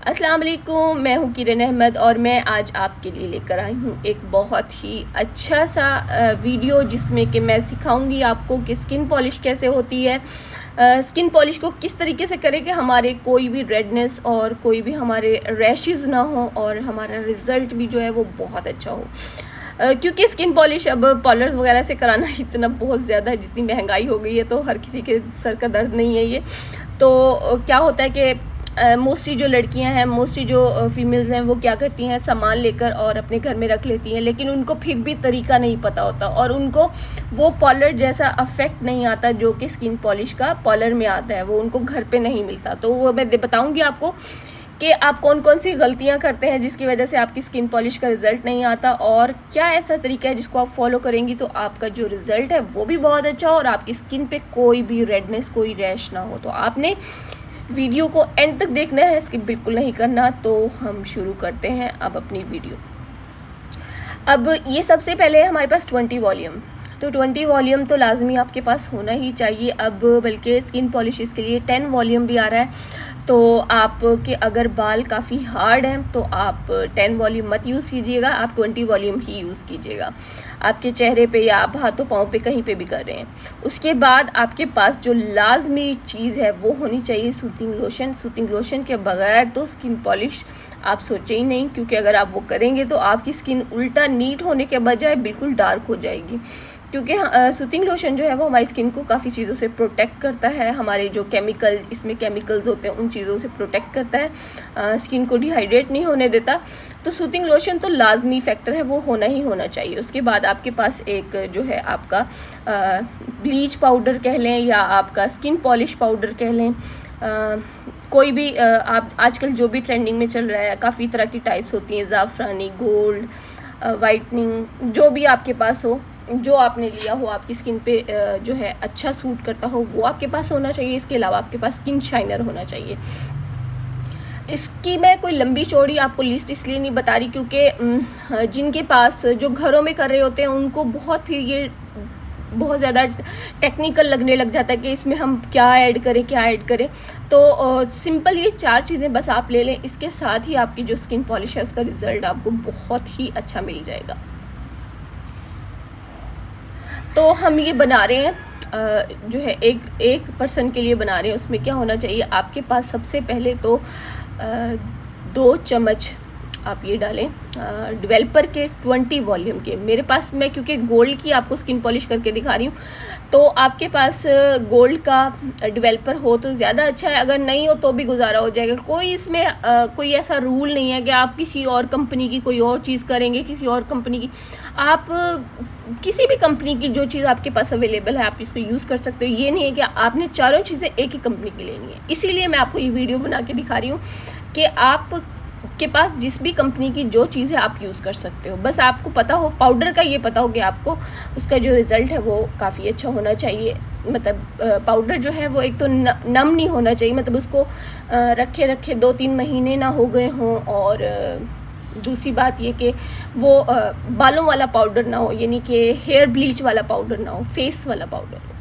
अस्सलाम वालेकुम, मैं हूँ किरण अहमद और मैं आज आपके लिए लेकर आई हूँ एक बहुत ही अच्छा सा वीडियो जिसमें कि मैं सिखाऊंगी आपको कि स्किन पॉलिश कैसे होती है। स्किन पॉलिश को किस तरीके से करें कि हमारे कोई भी रेडनेस और कोई भी हमारे रैशेज़ ना हो और हमारा रिज़ल्ट भी जो है वो बहुत अच्छा हो। क्योंकि स्किन पॉलिश अब पार्लर्स वगैरह से कराना इतना बहुत ज़्यादा, जितनी महंगाई हो गई है तो हर किसी के सर का दर्द नहीं है ये। तो क्या होता है कि मोस्टली जो लड़कियां हैं, मोस्टली जो फीमेल्स हैं, वो क्या करती हैं, सामान लेकर और अपने घर में रख लेती हैं, लेकिन उनको फिर भी तरीका नहीं पता होता और उनको वो पार्लर जैसा अफेक्ट नहीं आता जो कि स्किन पॉलिश का पार्लर में आता है, वो उनको घर पे नहीं मिलता। तो वो मैं बताऊंगी आपको कि आप कौन कौन सी गलतियां करते हैं जिसकी वजह से आपकी स्किन पॉलिश का रिज़ल्ट नहीं आता, और क्या ऐसा तरीका है जिसको आप फॉलो करेंगी तो आपका जो रिज़ल्ट है वो भी बहुत अच्छा हो और आपकी स्किन पे कोई भी रेडनेस, कोई रैश ना हो। तो आपने वीडियो को एंड तक देखना है, स्किप बिल्कुल नहीं करना। तो हम शुरू करते हैं अब अपनी वीडियो। अब ये सबसे पहले हमारे पास 20 वॉल्यूम, तो 20 वॉल्यूम तो लाजमी आपके पास होना ही चाहिए। अब बल्कि स्किन पॉलिश के लिए 10 वॉल्यूम भी आ रहा है। तो आपके अगर बाल काफ़ी हार्ड हैं तो आप 10 वॉल्यूम मत यूज़ कीजिएगा, आप 20 वॉल्यूम ही यूज़ कीजिएगा। आपके चेहरे पे या आप हाथों पाँव पे कहीं पे भी कर रहे हैं। उसके बाद आपके पास जो लाजमी चीज़ है वो होनी चाहिए सूथिंग लोशन। सूथिंग लोशन के बगैर तो स्किन पॉलिश आप सोचे ही नहीं, क्योंकि अगर आप वो करेंगे तो आपकी स्किन उल्टा नीट होने के बजाय बिल्कुल डार्क हो जाएगी। क्योंकि सूथिंग लोशन जो है वो हमारी स्किन को काफ़ी चीज़ों से प्रोटेक्ट करता है, हमारे जो केमिकल इसमें केमिकल्स होते हैं उन चीज़ों से प्रोटेक्ट करता है, स्किन को डिहाइड्रेट नहीं होने देता। तो सूथिंग लोशन तो लाजमी फैक्टर है, वो होना ही होना चाहिए। उसके बाद आपके पास एक जो है आपका ब्लीच पाउडर कह लें या आपका स्किन पॉलिश पाउडर कह लें, कोई भी आप आजकल जो भी ट्रेंडिंग में चल रहा है, काफ़ी तरह की टाइप्स होती हैं, ज़ाफ़रानी, गोल्ड, वाइटनिंग, जो भी आपके पास हो, जो आपने लिया हो, आपकी स्किन पे जो है अच्छा सूट करता हो वो आपके पास होना चाहिए। इसके अलावा आपके पास स्किन शाइनर होना चाहिए। इसकी मैं कोई लंबी चौड़ी आपको लिस्ट इसलिए नहीं बता रही क्योंकि जिनके पास जो घरों में कर रहे होते हैं उनको बहुत फिर ये बहुत ज़्यादा टेक्निकल लगने लग जाता है कि इसमें हम क्या ऐड करें। तो सिंपल ये 4 चीज़ें बस आप ले लें, इसके साथ ही आपकी जो स्किन पॉलिश है उसका रिज़ल्ट आपको बहुत ही अच्छा मिल जाएगा। तो हम ये बना रहे हैं जो है एक पर्सन के लिए बना रहे हैं। उसमें क्या होना चाहिए, आपके पास सबसे पहले तो 2 चम्मच आप ये डालें डेवलपर के 20 वॉल्यूम के। मेरे पास, मैं क्योंकि गोल्ड की आपको स्किन पॉलिश करके दिखा रही हूँ, तो आपके पास गोल्ड का डेवलपर हो तो ज़्यादा अच्छा है, अगर नहीं हो तो भी गुजारा हो जाएगा। कोई इसमें कोई ऐसा रूल नहीं है कि आप किसी और कंपनी की कोई और चीज़ करेंगे, किसी और कंपनी की। आप किसी भी कंपनी की जो चीज़ आपके पास अवेलेबल है आप इसको यूज़ कर सकते हो। ये नहीं है कि आपने चारों चीज़ें एक ही कंपनी की लेनी है। इसीलिए मैं आपको ये वीडियो बना के दिखा रही हूँ कि आप के पास जिस भी कंपनी की जो चीज़ है आप यूज़ कर सकते हो। बस आपको पता हो, पाउडर का ये पता हो कि आपको उसका जो रिज़ल्ट है वो काफ़ी अच्छा होना चाहिए। मतलब पाउडर जो है वो एक तो नम नहीं होना चाहिए, मतलब उसको रखे 2-3 महीने ना हो गए हों, और दूसरी बात ये कि वो बालों वाला पाउडर ना हो, यानी कि हेयर ब्लीच वाला पाउडर ना हो, फेस वाला पाउडर हो।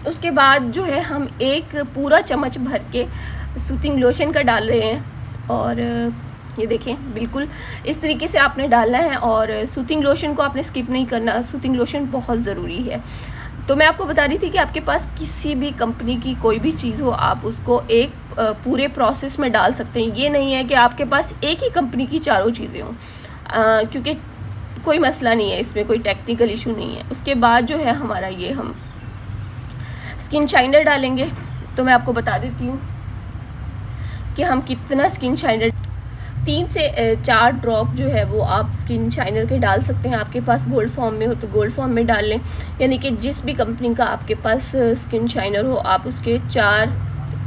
उसके बाद जो है हम एक पूरा चम्मच भर के सूथिंग लोशन का डाल रहे हैं, और ये देखें बिल्कुल इस तरीके से आपने डालना है। और सूथिंग लोशन को आपने स्किप नहीं करना, सूथिंग लोशन बहुत ज़रूरी है। तो मैं आपको बता रही थी कि आपके पास किसी भी कंपनी की कोई भी चीज़ हो आप उसको एक पूरे प्रोसेस में डाल सकते हैं। ये नहीं है कि आपके पास एक ही कंपनी की चारों चीज़ें हों, क्योंकि कोई मसला नहीं है इसमें, कोई टेक्निकल इशू नहीं है। उसके बाद जो है हमारा ये हम स्किन शाइनर डालेंगे। तो मैं आपको बता देती हूँ कि हम कितना स्किन शाइनर, 3 से 4 ड्रॉप जो है वो आप स्किन शाइनर के डाल सकते हैं। आपके पास गोल्ड फॉर्म में हो तो गोल्ड फॉर्म में डाल लें, यानी कि जिस भी कंपनी का आपके पास स्किन शाइनर हो आप उसके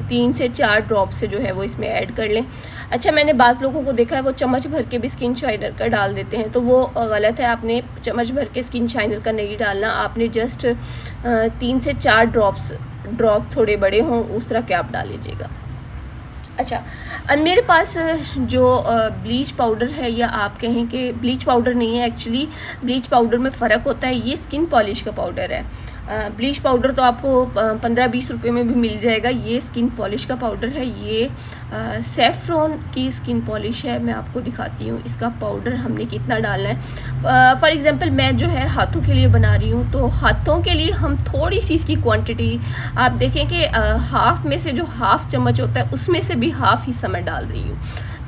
3 से 4 ड्रॉप से जो है वो इसमें ऐड कर लें। अच्छा, मैंने बाज़ लोगों को देखा है वो चम्मच भर के भी स्किन शाइनर का डाल देते हैं, तो वो गलत है। आपने चम्मच भर के स्किन शाइनर का नहीं डालना, आपने जस्ट 3 से 4 ड्रॉप थोड़े बड़े हों उस तरह के आप डाल लीजिएगा। अच्छा, मेरे पास जो ब्लीच पाउडर है, या आप कहें कि ब्लीच पाउडर नहीं है, एक्चुअली ब्लीच पाउडर में फ़र्क होता है, ये स्किन पॉलिश का पाउडर है। ब्लीच पाउडर तो आपको 15-20 रुपये में भी मिल जाएगा। ये स्किन पॉलिश का पाउडर है, ये सेफ्रॉन की स्किन पॉलिश है। मैं आपको दिखाती हूँ इसका पाउडर हमने कितना डालना है। फॉर एग्ज़ाम्पल मैं जो है हाथों के लिए बना रही हूँ, तो हाथों के लिए हम थोड़ी सी इसकी क्वांटिटी आप देखें कि हाफ़ में से जो हाफ़ चम्मच होता है उसमें से भी हाफ़ हिस्सा मैं डाल रही हूँ।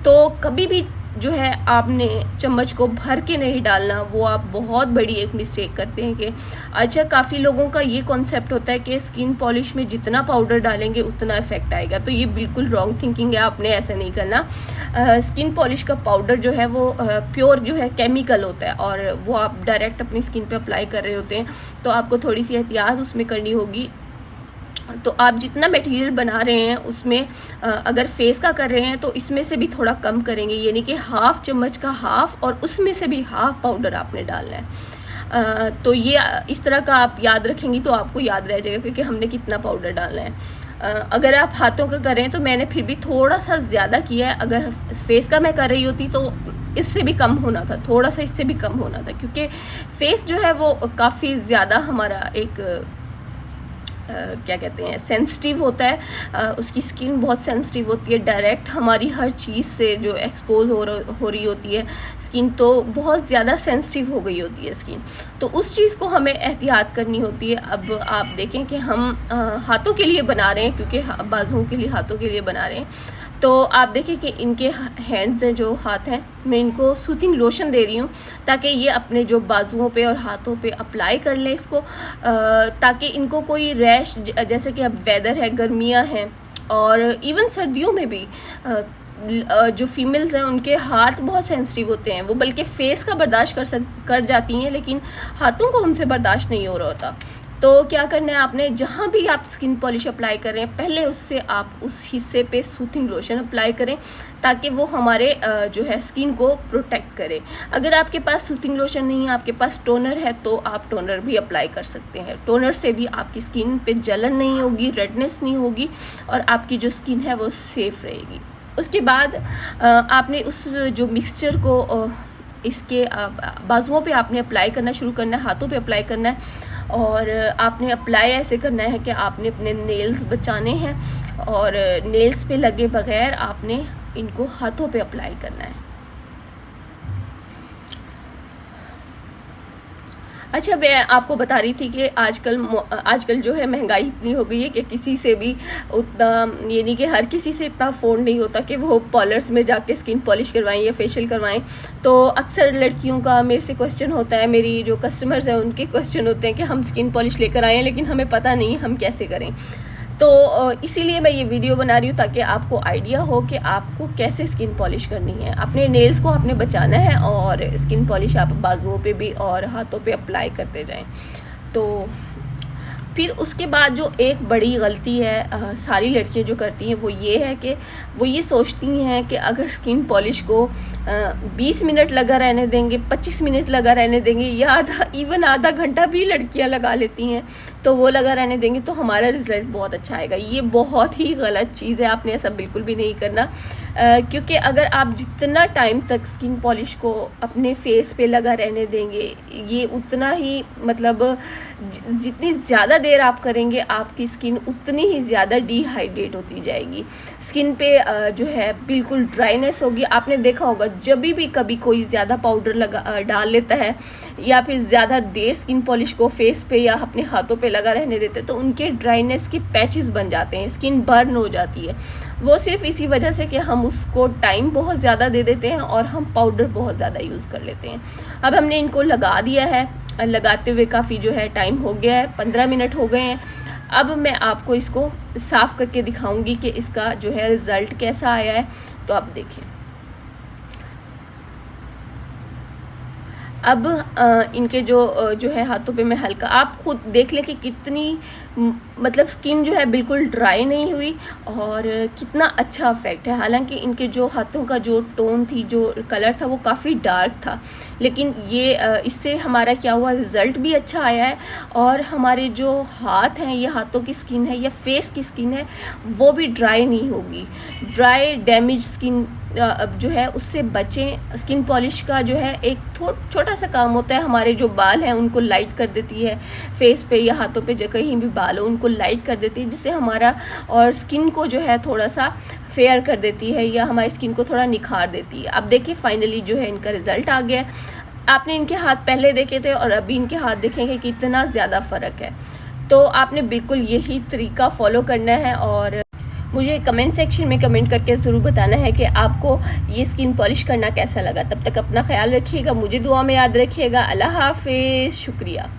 तो कभी भी जो है आपने चम्मच को भर के नहीं डालना, वो आप बहुत बड़ी एक मिस्टेक करते हैं। कि अच्छा, काफ़ी लोगों का ये कॉन्सेप्ट होता है कि स्किन पॉलिश में जितना पाउडर डालेंगे उतना इफ़ेक्ट आएगा, तो ये बिल्कुल रॉन्ग थिंकिंग है। आपने ऐसा नहीं करना। स्किन पॉलिश का पाउडर जो है वो प्योर जो है केमिकल होता है, और वो आप डायरेक्ट अपनी स्किन पे अप्लाई कर रहे होते हैं, तो आपको थोड़ी सी एहतियात उसमें करनी होगी। तो आप जितना मटेरियल बना रहे हैं उसमें अगर फेस का कर रहे हैं तो इसमें से भी थोड़ा कम करेंगे, यानी कि हाफ़ चम्मच का हाफ़, और उसमें से भी हाफ़ पाउडर आपने डालना है। तो ये इस तरह का आप याद रखेंगी तो आपको याद रह जाएगा कि हमने कितना पाउडर डालना है। अगर आप हाथों का कर रहे हैं तो मैंने फिर भी थोड़ा सा ज़्यादा किया है। अगर फेस का मैं कर रही होती तो इससे भी कम होना था, थोड़ा सा इससे भी कम होना था, क्योंकि फेस जो है वो काफ़ी ज़्यादा हमारा एक क्या कहते हैं सेंसिटिव होता है। उसकी स्किन बहुत सेंसिटिव होती है, डायरेक्ट हमारी हर चीज़ से जो एक्सपोज हो रही होती है स्किन, तो बहुत ज़्यादा सेंसिटिव हो गई होती है स्किन। तो उस चीज़ को हमें एहतियात करनी होती है। अब आप देखें कि हम हाथों के लिए बना रहे हैं, क्योंकि बाजुओं के लिए हाथों के लिए बना रहे हैं, तो आप देखें कि इनके हैंड्स हैं, जो हाथ हैं, मैं इनको सूथिंग लोशन दे रही हूँ ताकि ये अपने जो बाजुओं पे और हाथों पे अप्लाई कर लें इसको, ताकि इनको कोई रैश, जैसे कि अब वेदर है, गर्मियाँ हैं, और इवन सर्दियों में भी जो फीमेल्स हैं उनके हाथ बहुत सेंसिटिव होते हैं। वो बल्कि फेस का बर्दाश्त कर जाती हैं, लेकिन हाथों को उनसे बर्दाश्त नहीं हो रहा होता। तो क्या करना है आपने, जहाँ भी आप स्किन पॉलिश अप्लाई कर रहे हैं पहले उससे आप उस हिस्से पे सूथिंग लोशन अप्लाई करें, ताकि वो हमारे जो है स्किन को प्रोटेक्ट करे। अगर आपके पास सूथिंग लोशन नहीं है, आपके पास टोनर है, तो आप टोनर भी अप्लाई कर सकते हैं। टोनर से भी आपकी स्किन पे जलन नहीं होगी, रेडनेस नहीं होगी, और आपकी जो स्किन है वो सेफ़ रहेगी। उसके बाद आपने उस जो मिक्सचर को इसके बाजुओं पे आपने अप्लाई करना शुरू करना है, हाथों पे अप्लाई करना है, और आपने अप्लाई ऐसे करना है कि आपने अपने नेल्स बचाने हैं, और नेल्स पे लगे बगैर आपने इनको हाथों पे अप्लाई करना है। अच्छा, मैं आपको बता रही थी कि आजकल जो है महंगाई इतनी हो गई है कि किसी से भी उतना, यानी कि हर किसी से इतना अफोर्ड नहीं होता कि वो पार्लर्स में जाके स्किन पॉलिश करवाएं या फेशियल करवाएं। तो अक्सर लड़कियों का मेरे से क्वेश्चन होता है, मेरी जो कस्टमर्स हैं उनके क्वेश्चन होते हैं कि हम स्किन पॉलिश लेकर आए हैं लेकिन हमें पता नहीं हम कैसे करें। तो इसीलिए मैं ये वीडियो बना रही हूँ ताकि आपको आइडिया हो कि आपको कैसे स्किन पॉलिश करनी है। अपने नेल्स को आपने बचाना है, और स्किन पॉलिश आप बाजुओं पे भी और हाथों पे अप्लाई करते जाएं। तो फिर उसके बाद जो एक बड़ी गलती है सारी लड़कियां जो करती हैं वो ये है कि वो ये सोचती हैं कि अगर स्किन पॉलिश को 20 मिनट लगा रहने देंगे, 25 मिनट लगा रहने देंगे, या आधा घंटा भी लड़कियां लगा लेती हैं, तो वो लगा रहने देंगे तो हमारा रिज़ल्ट बहुत अच्छा आएगा। ये बहुत ही गलत चीज़ है, आपने ऐसा बिल्कुल भी नहीं करना। क्योंकि अगर आप जितना टाइम तक स्किन पॉलिश को अपने फेस पे लगा रहने देंगे, ये उतना ही मतलब जितनी ज़्यादा देर आप करेंगे आपकी स्किन उतनी ही ज़्यादा डिहाइड्रेट होती जाएगी। स्किन पे जो है बिल्कुल ड्राइनेस होगी। आपने देखा होगा जब भी कभी कोई ज़्यादा पाउडर डाल लेता है या फिर ज़्यादा देर स्किन पॉलिश को फेस पे या अपने हाथों पे लगा रहने देते हैं तो उनके ड्राइनेस के पैचेस बन जाते हैं, स्किन बर्न हो जाती है। वो सिर्फ इसी वजह से कि हम उसको टाइम बहुत ज़्यादा दे देते हैं और हम पाउडर बहुत ज़्यादा यूज़ कर लेते हैं। अब हमने इनको लगा दिया है, लगाते हुए काफ़ी जो है टाइम हो गया है, 15 मिनट हो गए हैं। अब मैं आपको इसको साफ़ करके दिखाऊंगी कि इसका जो है रिज़ल्ट कैसा आया है। तो आप देखें, अब इनके जो है हाथों पे मैं हल्का, आप खुद देख लें कि कितनी मतलब स्किन जो है बिल्कुल ड्राई नहीं हुई और कितना अच्छा इफेक्ट है। हालांकि इनके जो हाथों का जो टोन थी, जो कलर था वो काफ़ी डार्क था, लेकिन ये इससे हमारा क्या हुआ, रिज़ल्ट भी अच्छा आया है और हमारे जो हाथ हैं, ये हाथों की स्किन है या फेस की स्किन है वो भी ड्राई नहीं होगी। ड्राई डैमेज स्किन अब जो है उससे बचें। स्किन पॉलिश का जो है एक छोटा सा काम होता है, हमारे जो बाल हैं उनको लाइट कर देती है, फेस पे या हाथों पे जो कहीं भी बाल हो उनको लाइट कर देती है, जिससे हमारा और स्किन को जो है थोड़ा सा फेयर कर देती है या हमारी स्किन को थोड़ा निखार देती है। अब देखिए फाइनली जो है इनका रिज़ल्ट आ गया। आपने इनके हाथ पहले देखे थे और अभी इनके हाथ देखेंगे कितना ज़्यादा फ़र्क है। तो आपने बिल्कुल यही तरीका फॉलो करना है और मुझे कमेंट सेक्शन में कमेंट करके ज़रूर बताना है कि आपको ये स्किन पॉलिश करना कैसा लगा। तब तक अपना ख्याल रखिएगा, मुझे दुआ में याद रखिएगा। अल्लाह हाफिज़, शुक्रिया।